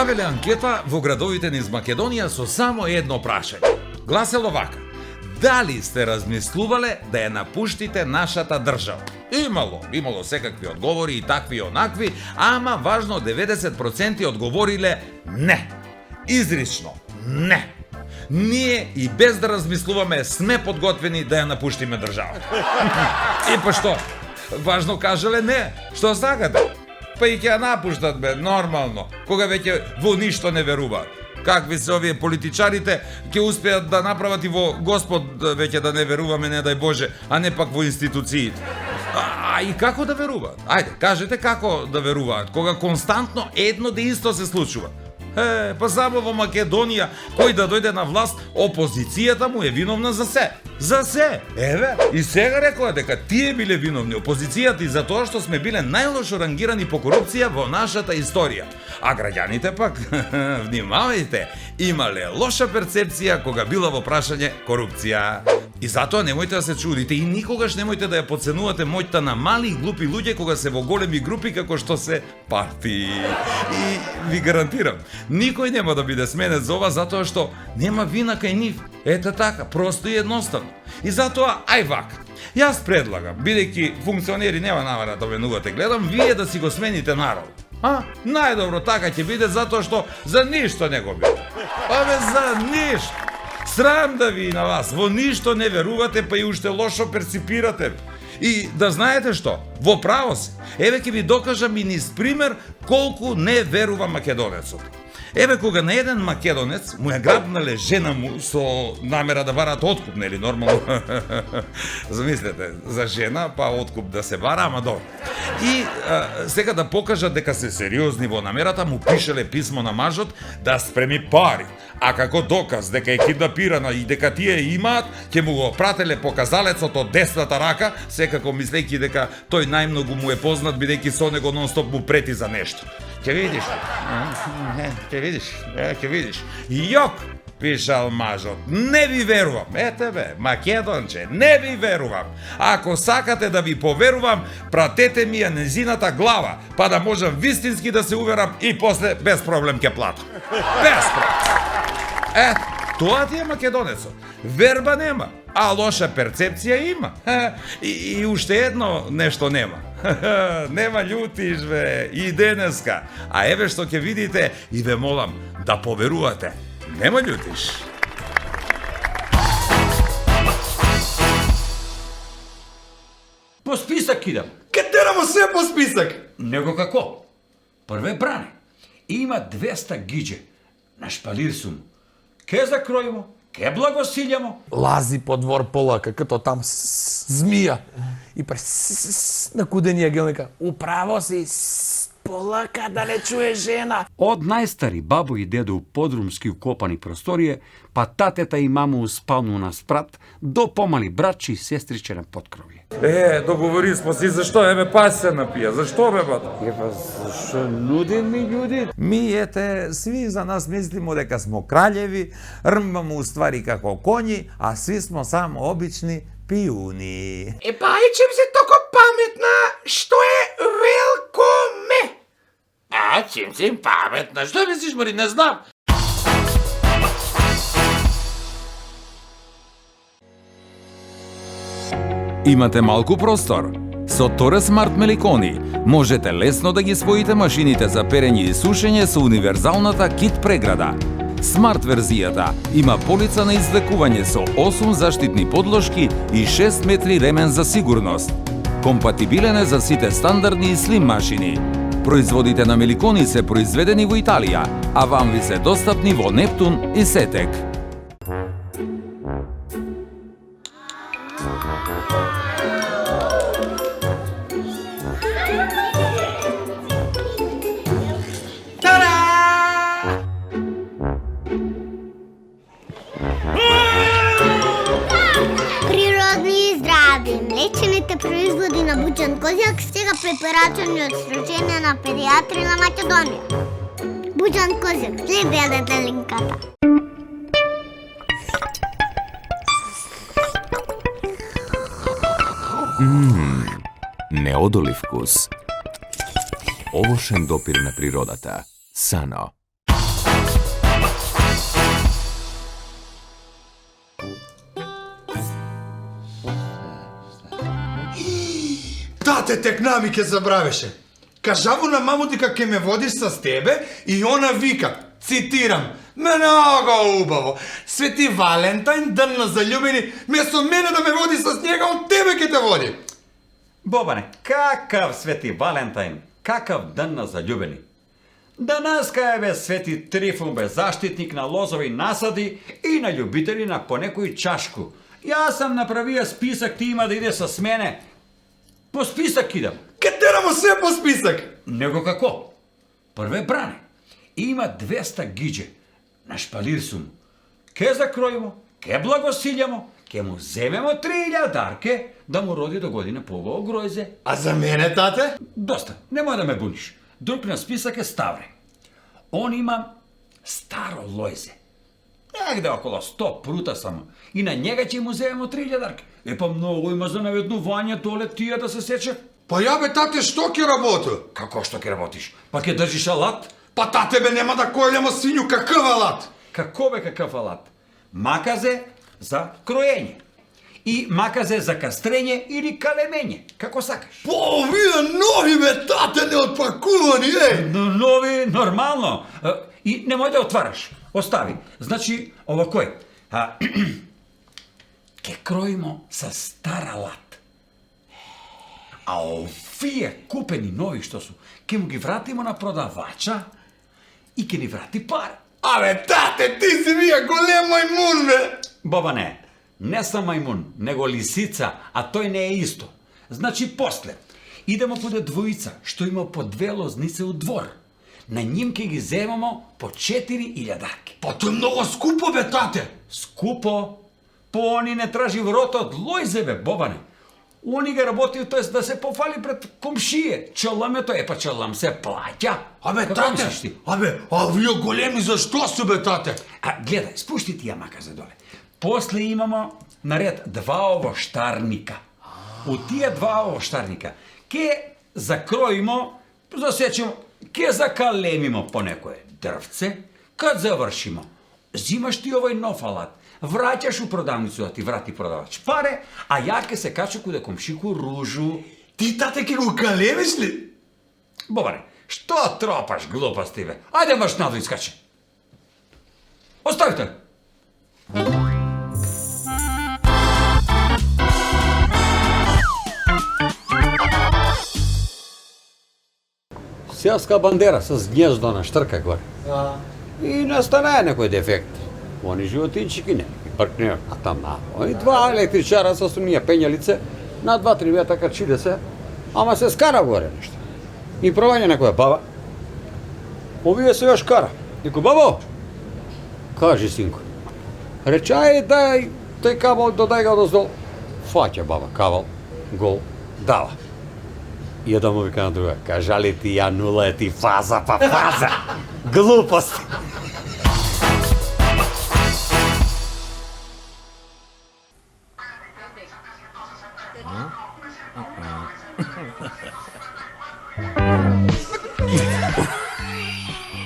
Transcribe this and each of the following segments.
направиле анкета во градовите низ Македонија со само едно прашање. Гласело вака: дали сте размислувале да ја напуштите нашата држава? Имало секакви одговори и такви и онакви, ама важно 90% одговориле не. Изрично не. Ние и без да размислуваме сме подготвени да ја напуштиме држава. И па што? Важно кажале не. Што сакате? Па и ќе ја напуштат, бе, нормално, кога веќе во ништо не веруваат. Какви се овие политичарите, ќе успеат да направат и во Господ веќе да не веруваме, не дај Боже, а не пак во институциите. А и како да веруваат? Ајде, кажете како да веруваат, кога константно едно да исто се случува. Па само во Македонија, кој да дојде на власт, опозицијата му е виновна за се. За се. Еве, и сега рекоа дека тие биле виновни, опозицијата, и за тоа што сме биле најлошо рангирани по корупција во нашата историја. А граѓаните пак, внимавајте, имале лоша перцепција кога била во прашање корупција. И затоа немојте да се чудите и никогаш немојте да ја подценувате моќта на мали и глупи луѓе кога се во големи групи како што се партии. И ви гарантирам, никој нема да биде сменет за ова затоа што нема вина кај нив. Ете така, просто и едноставно. И затоа, ај вака. Јас предлагам, бидејќи функционери нема намера да менувате, гледам, вие да си го смените народ. Најдобро така ќе биде затоа што за ништо не го биде. Абе, за ништо. Срам да ви на вас, во ништо не верувате, па и уште лошо перципирате. И да знаете што, во право се. Еве ќе ви докажам и низ пример колку не верува македонецот. Еве кога на еден македонец му ја грабнале жена му со намера да барат откуп, нели, нормално. Замислете, за жена па откуп да се бара, ама добро. И сега да покажат дека се сериозни во намерата, му пишеле писмо на мажот да спреми пари. А како доказ дека е киднапирана и дека тие имаат, ќе му го прателе показалецот од десната рака, секако мислејќи дека тој најмногу му е познат бидејќи со него нон-стоп му прети за нешто. Ќе видиш. Јок, пишал мажот, не ви верувам. Ете бе, македонче, не ви верувам. Ако сакате да ви поверувам, пратете ми ја незината глава, па да можам вистински да се уверам и после без проблем ќе платам. Без проблем. Тоа ти е македонецот. Верба нема, а лоша перцепција има. И уште едно нешто нема. Нема љутиш, бе, и денеска. А еве што ќе видите и ве молам да поверувате. Нема љутиш. По списак идам. Ке терамо се по списак? Него како? Прве бране. Има 200 гиđe. На шпалир сум. Ке закројмо, ке благосилјамо. Лази по двор полака, като там змија. И на куденија гелника. Управо си, полака да не чуе жена. Од најстари бабо и дедо у подрумски укопани просторие, па татета и мама у спалну на спрат, до помали братчи и сестриче на поткровје. Договори смо си, зашто еве пас се напија, зашто бе бата? Зашо нудени људи? Ми ете, сви за нас мислимо дека смо краљеви, рмбамо уствари како коњи, а сви смо само обични пиуни. Бајчем се токо паметна, што е велкоме. Чим паметна, што мислиш, Мари, не знам. Имате малку простор? Со Торе Смарт Меликони можете лесно да ги споите машините за перење и сушење со универзалната кит преграда. Смарт верзијата има полица на извлекување со 8 заштитни подлошки и 6 метри ремен за сигурност. Компатибилен е за сите стандардни и слим машини. Производите на Меликони се произведени во Италија, а вам ви се достапни во Нептун и Сетек. Млечените производи на Буџан Козјак сега препорачани од Сдружение на педиатри на Македонија. Буџан Козјак, следете линката. Неодолив вкус. Овошен допир на природата. Сано. тате тек нами ке забравеше. Кажаво на маму дека ке ме водиш с тебе и она вика, цитирам, много убаво. Свети Валентайн, ден на заљубени, место мене да ме води с njega, он тебе ке те води. Бобане, какав Свети Валентайн, какав ден на заљубени. Данаска е бе Свети Трифун бе заштитник на лозови насади и на љубители на понекој чашку. Јас сам направија список, ти има да иде с мене. По список идам. Ке терамо се по список. Него како? Прве бране. Има 200 гиđe. На шпалир сум. Ке закројимо, ке благосилјамо, ке му земемо 3000 дарке да му роди до година побаво гројзе. А за мене, тате? Доста, немој да ме буниш. Друг на список е Ставре. Он има старо лојзе. Негде около 100 прута само. И на njega ќе му земемо 3000 дарке. Па многу има за наведнување толе тие да се сече. Па ја бе, тате, што ќе работи? Како што ќе работиш? Па ќе држиш алат? Па тате бе, нема да којлемо свињу, какъв алат? Како бе какъв алат? Маказе за кроење. И маказе за кастрење или калемење. Како сакаш. По, вие нови бе, тате, неотпакувани, Нови, нормално. И немој да отвараш. Остави. Значи, овакој. Ке кроимо со стар алат. А овие купени нови што су, ке му ги вратимо на продавача и ке ни врати пара. Абе, тате, ти си вие голем мајмун, бе! Баба не сам мајмун, него лисица, а тој не е исто. Значи, после, идемо куде двојица, што има по 2 лознице у двор. На ним ке ги земамо по 4000 дарки. Па тоа е многу скупо, бе, тате! Скупо? По они не тражи врото од лојзе, бе, Бобане. Они ги работи, тоест да се пофали пред комшије. Челамето па челам се плаќа. Абе, Како тате, мислиш ти? абе, а вие големи зашто су, бе, тате? А, гледај, спушти тија маказе доле. После имамо наред 2 овоштарника. У тие 2 овоштарника ке закроимо, засечемо, ке закалемимо по некое дрвце, кад завршимо, зимаш ти овој нов алат, враќаш у продавницу да ти врати продавач паре, а ја ке се качу куде комшику Ружу. Ти, тате, ке го калемиш ли? Бобаре, што тропаш глупости, бе? Ајде маш надо искаче. Оставите! Селска бандера с гнездо на штрка горе. И настана некој дефект. Они животинчики не, и паркнер, а там и 2 електричара со сумија пењалице, на 2-3 вета качиле се, ама се скара горе нешто. И провања некоја баба. Овие се још кара. Ико, бабо, кажи синко, речај дај тој кабел, додај го доздол. Фаќа баба кабел, гол, дава. И да му вика на друга, кажа ли ти ја нула е ти фаза па фаза? Глупост!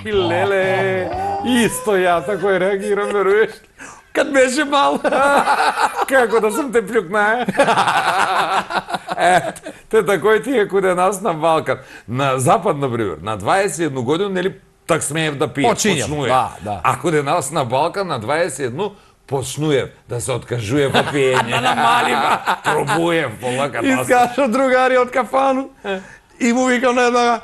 Леле, исто ја тако реагирам, веруваш? Кад беше мал. Како да сум те плюкнае. Те такој ти е куде нас на Балкан. На Запад, например, на 21 година, нели, так смеев да пие. Почнуев. Да. А куде нас на Балкан, на 21 почнуев да се откажуе по пиење. Да намалим, пробуев полака. Искаша другари од кафану. И му викам на еднага,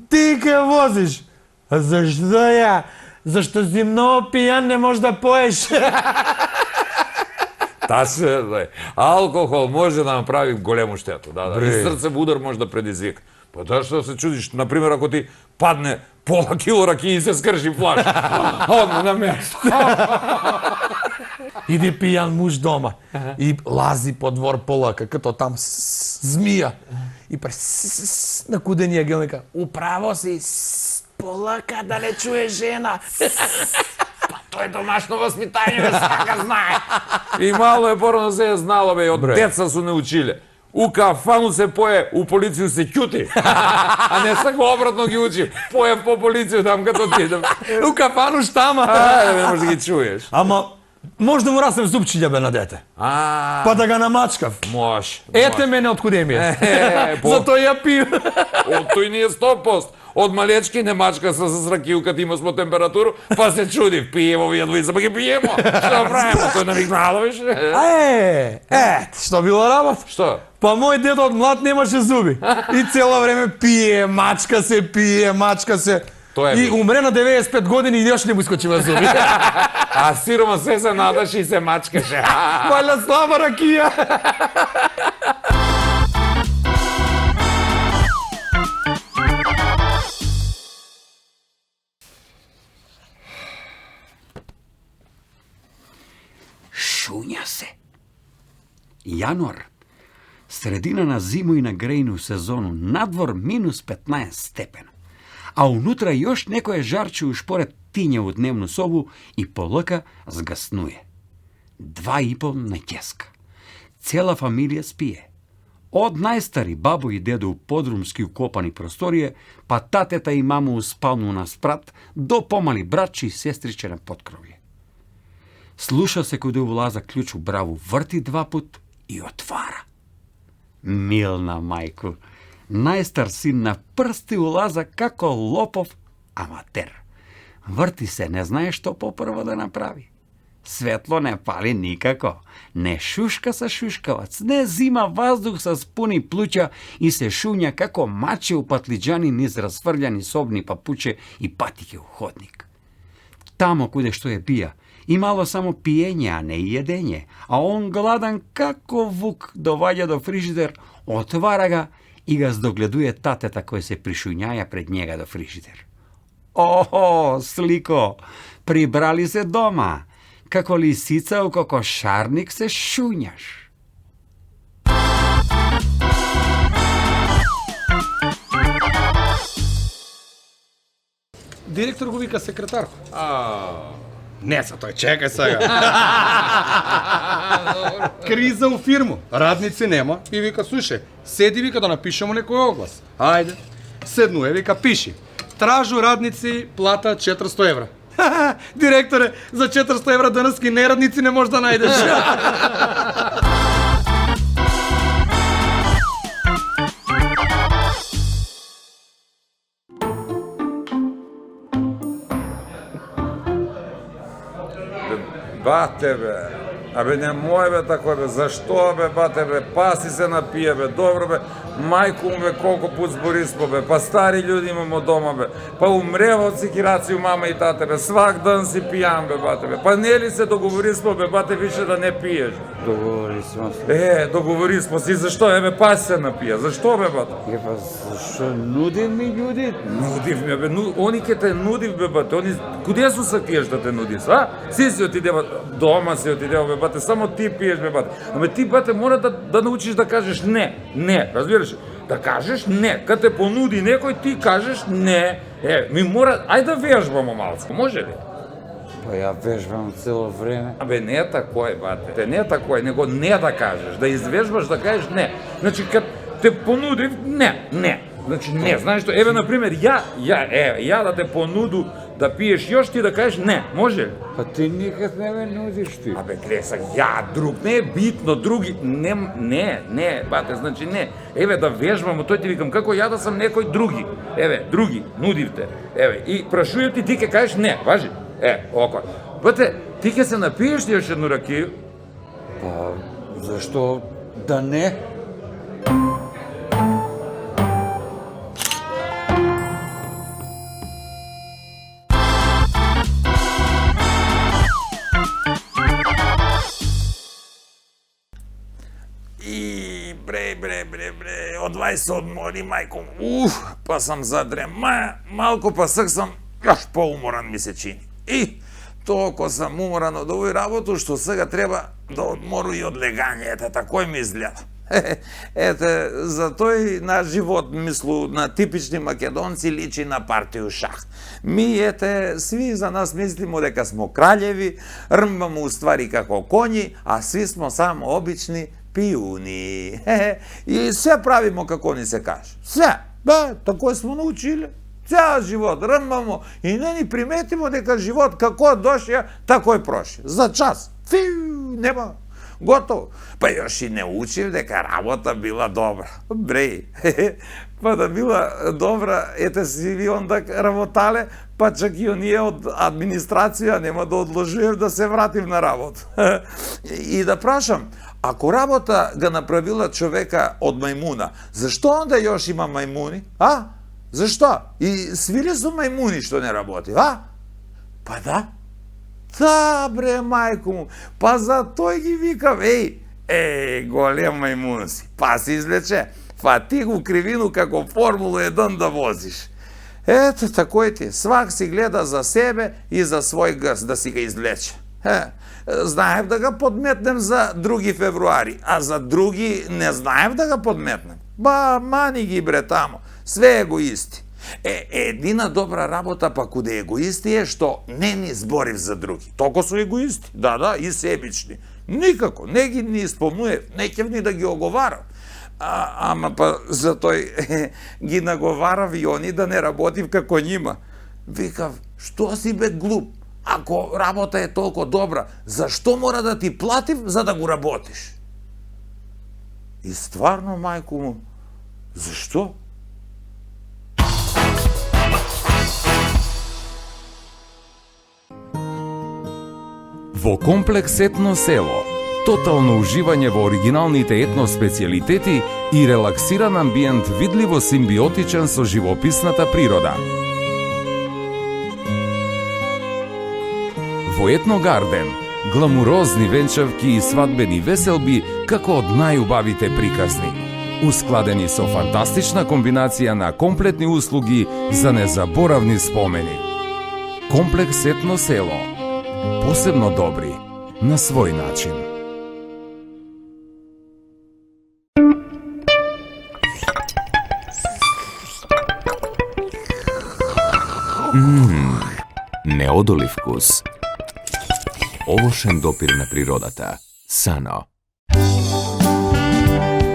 ти ке возиш. А зашто ја? Зашто си многу пијан, не можеш да поеш. Таше, алкохол може да направи голему штету. Да. И срцев удар може да предизвика. Па тоа што се чудиш, например, ако ти падне пола кило ракија и се скрши флаш. Одма на место. Иди пијан муж дома и лази по двор полака, като там змија. И на куденија ги нека, управо си, полака да не чуе жена. Па тоа е домашно воспитање, бе, сака знае. И мало е порано се е знало, бе, од деца су не училе. У кафану се пое, у полицију се ќути. А не сако обратно ги учи. Пое по полицију там като ти. У кафану штама. Не може да ги чуеш. Ама, Може да му раснем зубчиња бе на дете. Па да га намачкав. Може. Ете мене откуде ми е. Затоа ја пију. Од тој ни е 100%. Од малечки не мачка се с ракију има смо температуру, па се чудив, пиево вие двојца, па ги пиемо. Што правимо, тој навикнало више. Што било работа? Што? Па мој дед од млад немаше зуби. И цело време пие, мачка се. И умре на 95 години и још не му искочива зуби. А сирома се надаше и се мачкаше. Валя слаба ракија. Шуња се. Јануар. Средина на зиму и на грејну сезону. Надвор минус 15 степена. А унутра још некој жарче ушпоред тиње у дневну собу и полека згаснуе. 2,5 на ќеска. Цела фамилија спие. Од најстари бабо и дедо у подрумски укопани просторија, па татета и маму у спалну на спрат, до помали братчи и сестриче на поткровје. Слуша се каде улаза клjuč у браву, врти 2 пат и отвара. Милна мајко, најстар син на прсти улаза како лопов аматер. Врти се, не знае што попрво да направи. Светло не пали никако, не шушка со шушкавац, не зима ваздух со спуни плуќа и се шуња како маче у патлиџани низ расфрљани собни папуче и патике у ходник. Тамо куде што е пија, имало само пиење, а не једење, а он гладан како вук доваѓа до фрижидер, отвара ga и ga здогледуе татета кој се пришуњаја пред njega до фрижидер. Охо, слико, прибрали се дома, како лисица у кокошарник се шуњаш. Директор го вика секретар. Не са тој, чекај сега. Криза у фирму, радници нема и вика, слушај, седи вика да напишемо некој оглас. Ајде, седнуе, вика, пиши. Тражу радници плата 400 евра. Директоре, за 400 евра денески нерадници не можеш да најдеш. Бате бе, абе не мој бе тако бе, зашто бе бате бе, паси се напие бе, добро бе, мајку му бе колку пут зборисмо бе, па стари људи имамо дома бе, па умрева од секирација мама и тате бе, свак ден си пијан бе бате бе, па нели се договорисмо бе бате више да не пиеш? Договорисмо се. Договорисмо си, зашто бе паси се напија, зашто бе бате? Па зашто нудив ми људи? Нудив ме бе, они ке те нудив бе бате, они куде су се тие што те нудис, а? Си отидева дома си отидева бе бате, само ти пиеш бе бате. Ама ти бате мора да научиш да кажеш не, разбираш? Да кажеш не, кад те понуди некој ти кажеш не. Ми мора, ајде да вежбамо малцко, може ли? Па ја вежбам цело време. Абе не е такој бате, не е такој, него не да кажеш, да извежбаш да кажеш не. Значи кад те понудив не. Значи не, знаеш што, еве на пример ја да те понуду да пиеш још, ти да кажеш не, може ли? Па ти никад не ме нудиш ти. Абе, глеса, друг, не е битно, други, не, бате, значи не. Еве, да вежбамо, тој ти викам, како ја да сам некој други. Еве, други, нудивте. Еве, и прашујам ти ке кажеш не, важи? Око. Бате, ти ке се напиеш ти још едну ракију? Па, зашто да не? Бре, одвај се одмори, мајко. Па сам задрема, малку па сак сам, јаш поуморан ми се чини. И толку сам уморан од овој работу, што сега треба да одмору и од легање, такој ми изгледа. За тој наш живот, мислу, на типични македонци личи на партију шах. Ми, сви за нас мислимо дека смо краљеви, рмбамо уствари како коњи, а сви смо само обични пиуни. И се правимо како ни се каже. Се, такој смо научиле. Цял живот рмбамо и не ни приметимо дека живот како доше, тако и проше. За час. Нема. Готово. Па још и не учив дека работа била добра. Бреј. Па да била добра, ете си ви ондак работале, па чак и оние од администрација нема да одложив да се вратив на работа. И да прашам, ако работа ga направила човека од мајмуна, зашто онда још има мајмуни? А? Зашто? И свиле су мајмуни што не работи, а? Па да. Да, бре, мајко му. Па за тој ги викам, голем мајмун си. Па се извлече. Па ти го кривину како Формула 1 да возиш. Ето, такој ти. Свак си гледа за себе и за свој гъс да си ga извлече. Знаев да ga подметнем за 2 февруари, а за други не знаев да ga подметнем. Ба, мани ги бре тамо. Све егоисти. Едина добра работа па куде егоисти е што не ни зборив за други. Толку су егоисти. Да, и себични. Никако, не ги ни спомнуев, не ќе ни да ги оговарав. Ама па за тој ги наговарав и они да не работив како нима. Викав, што си бе глуп? Ако работа е толку добра, зашто мора да ти платив за да го работиш? И стварно, мајко му, зашто? Во комплекс Етно село, тотално уживање во оригиналните етно специјалитети и релаксиран амбиент видливо симбиотичен со живописната природа. Во Етно Гарден, гламурозни венчавки и свадбени веселби како од најубавите приказни, ускладени со фантастична комбинација на комплетни услуги за незаборавни спомени. Комплекс Етно село, посебно добри на свој начин. Неодолив вкус. Овошен допир на природата. Сано.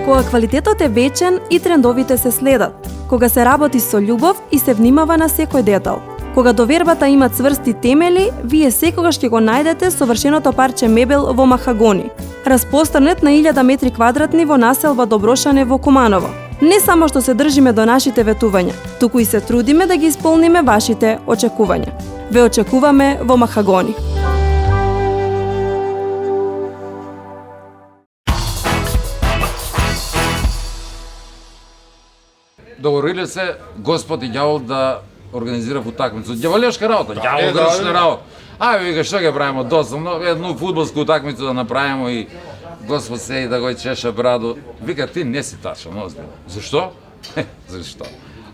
Кога квалитетот е вечен и трендовите се следат. Кога се работи со љубов и се внимава на секој детал. Кога довербата има цврсти темели, вие секогаш ќе го најдете совршеното парче мебел во махагони, распространет на 1000 метри квадратни во населба Доброшане во Куманово. Не само што се држиме до нашите ветувања, туку и се трудиме да ги исполниме вашите очекувања. Ве очекуваме во махагони. Договориле се Господ и ѓавол да организира утакмицу. Ѓаволешка работа, ѓавол грешна работа. Вика, што ќе правиме досадно, едну фудбалску утакмицу да направиме и Господ седи да го чеша браду. Вика, ти не си тачен, озбилно. Зашто? Зашто?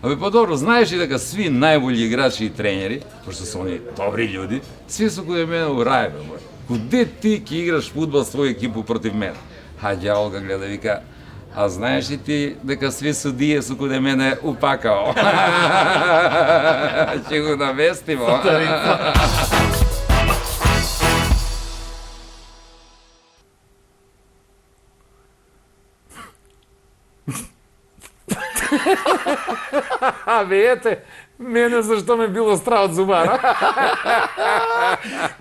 Па добро, знаеш ли дека сви најбољи играчи и тренери, пошто се они добри људи, сви се каде мене у рајбе, мој. Куде ти ќе играш фудбал свој екипу против мене? Ѓавол га гледа, вика, а знаеш ли ти дека сви судије су каде мене упакао? Ќе го навестимо. Ете, мене зашто ме било страх од зубара.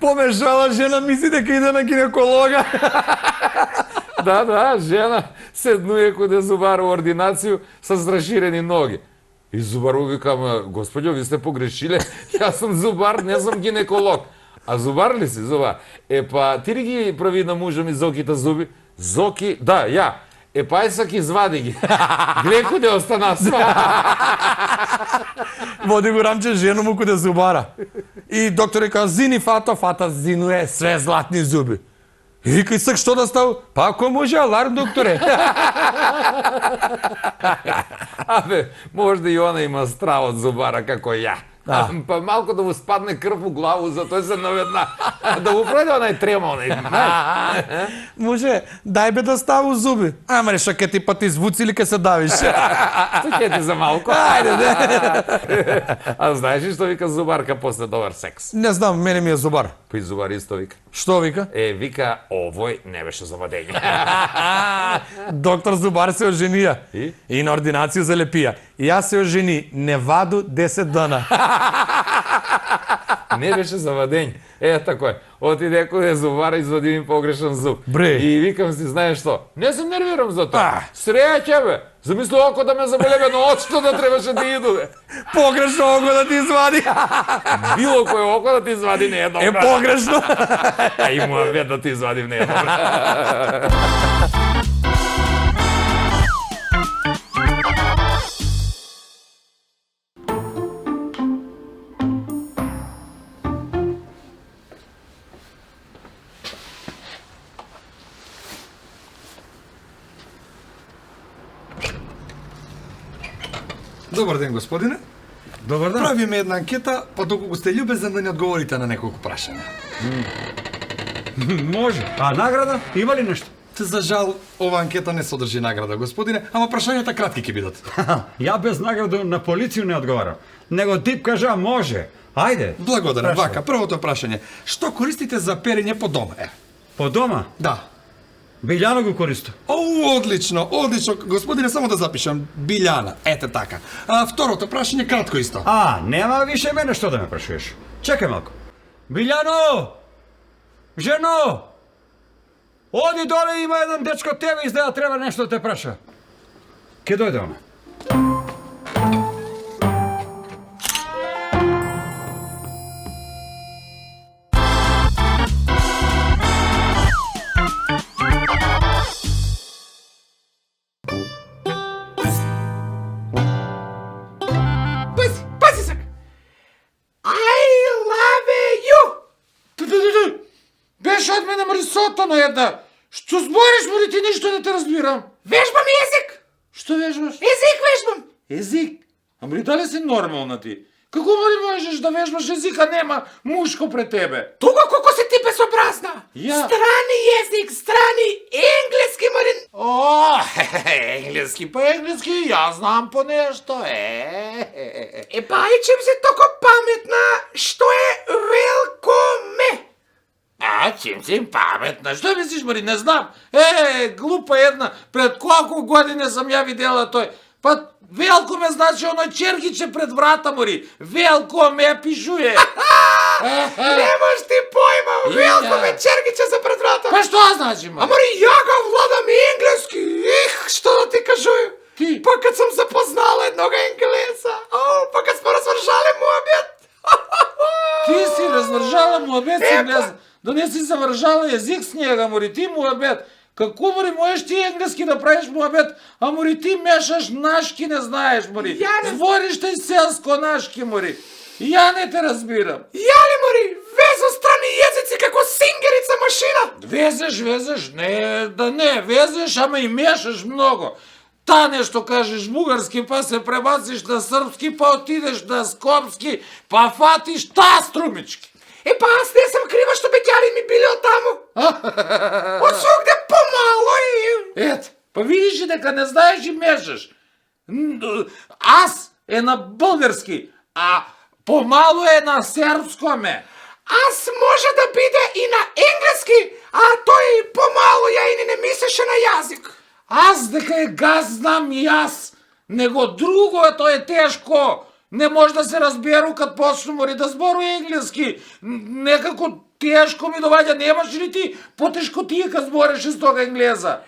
Помешала жена, мисли дека иде на гинеколога. Да, жена седнуе каде зубар у ординацију со зраширени ноги. И зубару викам, господјо, ви сте погрешиле, јас сум зубар, не сум гинеколог. А зубар ли си, зубар? Па, ти ли ги прави на мужа ми Зоките зуби? Зоки, да, ја. Па сак извади ги. Глеј куде остана сва. Води го Рамче жена му куде зубара. И доктор река, зини фата, фата зинуе, све златни зуби. И вика, сак што да став? Па ако може аларм, докторе. Можда и она има страв од зубара како ја. Па малку да му спадне крв у главу, затоа се наведна. Да му пројде онај трема, Може, дај бе да ставу зуби. Ама реша ке ти па ти звуци или ке се давиш? Што ќе ти за малку? Ајде, де. А знаеш ли што вика зубарка после добар секс? Не знам, мене ми е зубар. Па и зубар исто вика. Што вика? Вика, овој не беше за вадење. Доктор Зубар се оженија. И на ординација за лепија. И јас се ожени, не ваду 10 дана. Не беше завадење. Тако е. Отиде каде зубара, извади ми погрешен зуб. Бре. И викам си, знаеш што? Не се нервирам за тоа. Среќа бе. Замисли око да ме заболебе, но очто да требаше да иду бе. Погрешно око да ти извади. Било кој око да ти извади не е добро. Погрешно. И муавет да ти извадим не е добро. Добар ден, господине. Добар ден. Правиме една анкета, па доколку сте љубезен да ни одговорите на неколку прашања. Може. А награда? Има ли нешто? За жал, ова анкета не содржи награда, господине, ама прашањата кратки ќе бидат. Ја без награда на полицију не одговарам. Него тип кажа може. Ајде. Благодарам. Вака, првото прашање. Што користите за перење по дома? По дома? Да. Билјана го користи. Одлично, одлично. Господине, само да запишам. Билјана. Ете така. Второто прашање кратко исто. Нема више мене што да ме прашуваш. Чекај малку. Билјано! Жено! Оди доле, има еден дечко тебе изгледа треба нешто да те праша. Ке дојде она? Беше од мене мрисотано една. Што збориш, мори, ти ништо не те разбирам. Вежбам език. Што вежбаш? Език вежбам. Език? Ама дали си нормална ти? Како мори можеш да вежбаш езика, нема мушко пред тебе? Тука колко си ти безобразна. Страни език, страни енглески, мори. О, енглески па енглески, јас знам по нешто. Бајчем се токо паметна, што е велкоме. Чим си паметна, што мислиш, Мари, не знам. Глупа една, пред колку години сам ја видела тој. Па, велко ме значи оној чергиче пред врата, Мари. Велко ме пишуе. Немаш ти појма, велко ме чергиче за пред врата. Па што значи, Мари? Мари, ја го владам енглески. Што да ти кажуjem? Ти? Па кад сам запознала еднога енглеса. Па кад сме развршале муабет. Ти си развршала муабет с енглеса. Да не си завршала език с njega, мори, ти муабет. Како, мори, можеш ти енглески да правиш муабет, а мори, ти мешаш нашки, не знаеш, мори. Збориш те селско нашки, мори. Ја не те разбирам. Ја ли, мори, везу страни језици како сингерица машина? Везеш, не, да не, везеш, ама и мешаш много. Та нешто кажеш бугарски, па се пребациш на српски, па отидеш на скопски, па фатиш та струмички. Па аз не сам крива што беќари ми биле од таму. Од свогде помало и... Па видиш и дека не знаеш и мешаш. Аз е на български, а помало е на српско ме. Аз може да биде и на енглески, а тој помало ја и не мислеше на јазик. Аз дека е газ знам и аз. Него друго е, тоа е тешко. Не може да се разберу кад почну, мори, да збору енглески. Некако тешко ми доваѓа, немаш ли ти потешко тие кад збореше с тога енглеза?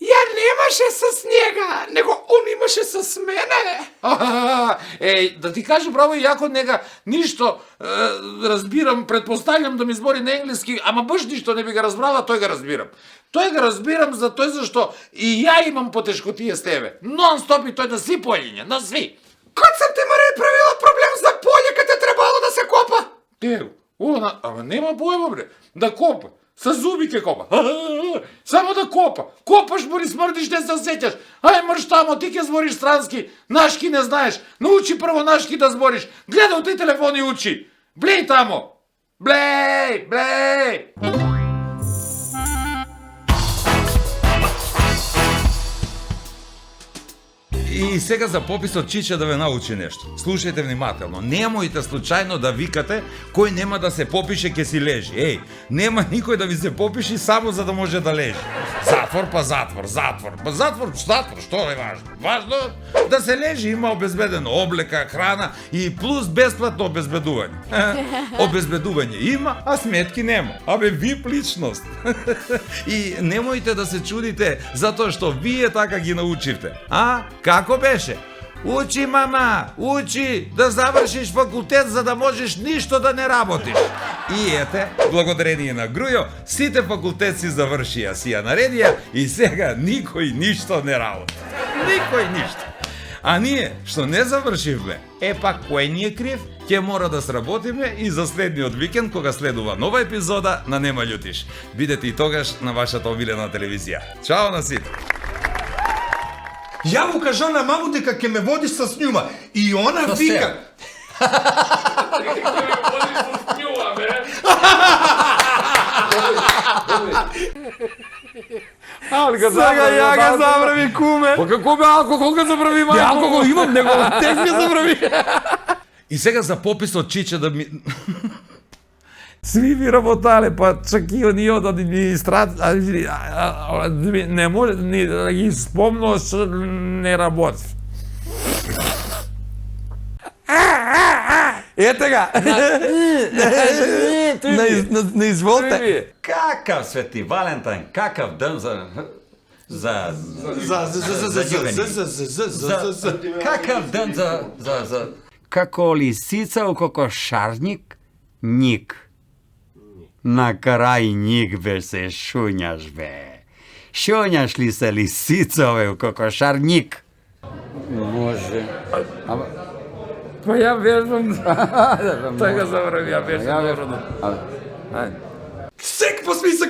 Ја немаше с njega, него он имаше с мене. Да ти кажа право, јако нега ништо разбирам, предпоставljam да ми збори на енглески, ама баш ништо не би ga разбрала, тој ga разбирам. Тој ga разбирам за тој зашто и ја имам потешкотие с тебе. Нон-стоп и тој на сви полиња, на сви. Кад сам ти, Мари, правила проблем за поле, кад е требало да се копа? Ама нема појма, бре, да копа. Са зуби ке копа. Само да копа. Копаш, Мари, смрдиш, не се сеќаш. Ај мрш тамо, ти ке збориш странски. Нашки не знаеш. Научи прво нашки да збориш. Гледај ти телефон и учи. Блеј тамо. Блеј. И сега за пописот Чиче да ве научи нешто. Слушајте внимателно. Немојте случајно да викате кој нема да се попише ќе си лежи. Еј, нема никој да ви се попиши само за да може да лежи. Затвор па затвор, затвор па затвор, што е важно? Важно да се лежи, има обезбедено облека, храна и плюс бесплатно обезбедување. Обезбедување има, а сметки нема. Абе вип личност. И немојте да се чудите затоа што вие така ги научивте. А? Како беше? Учи, мама, учи да завршиш факултет за да можеш ништо да не работиш. И ете, благодарение на Грујо, сите факултетци завршија, си ја наредија и сега никој ништо не работи. Никој ништо. А ние, што не завршивме, пак кој ни е крив, ќе мора да сработиме и за следниот викенд кога следува нова епизода на Нема љутиш. Бидете и тогаш на вашата омилена телевизија. Чао на сите! Ја му кажа на маму дека ќе ме водиш со њума и она вика. Сега ја га забрави, куме. Па како бе алкохол га забрави, мајко? Алкохол имам, него тек га забрави. И сега за пописот Чиче да ми... Сви ви работале, па чак и оние од администрација, не може ни да ги спомнуваш што не работи. Ете га. Не изволте. Какав Свети Валентин, какав ден за какав ден за како лисица у кокошарник, ник. На крај ник бе се шуњаш бе. Шуњаш ли се лисица бе у кокошарник? Може. Па ја вежбам. Така забрави, ја вежбам. Сек по список.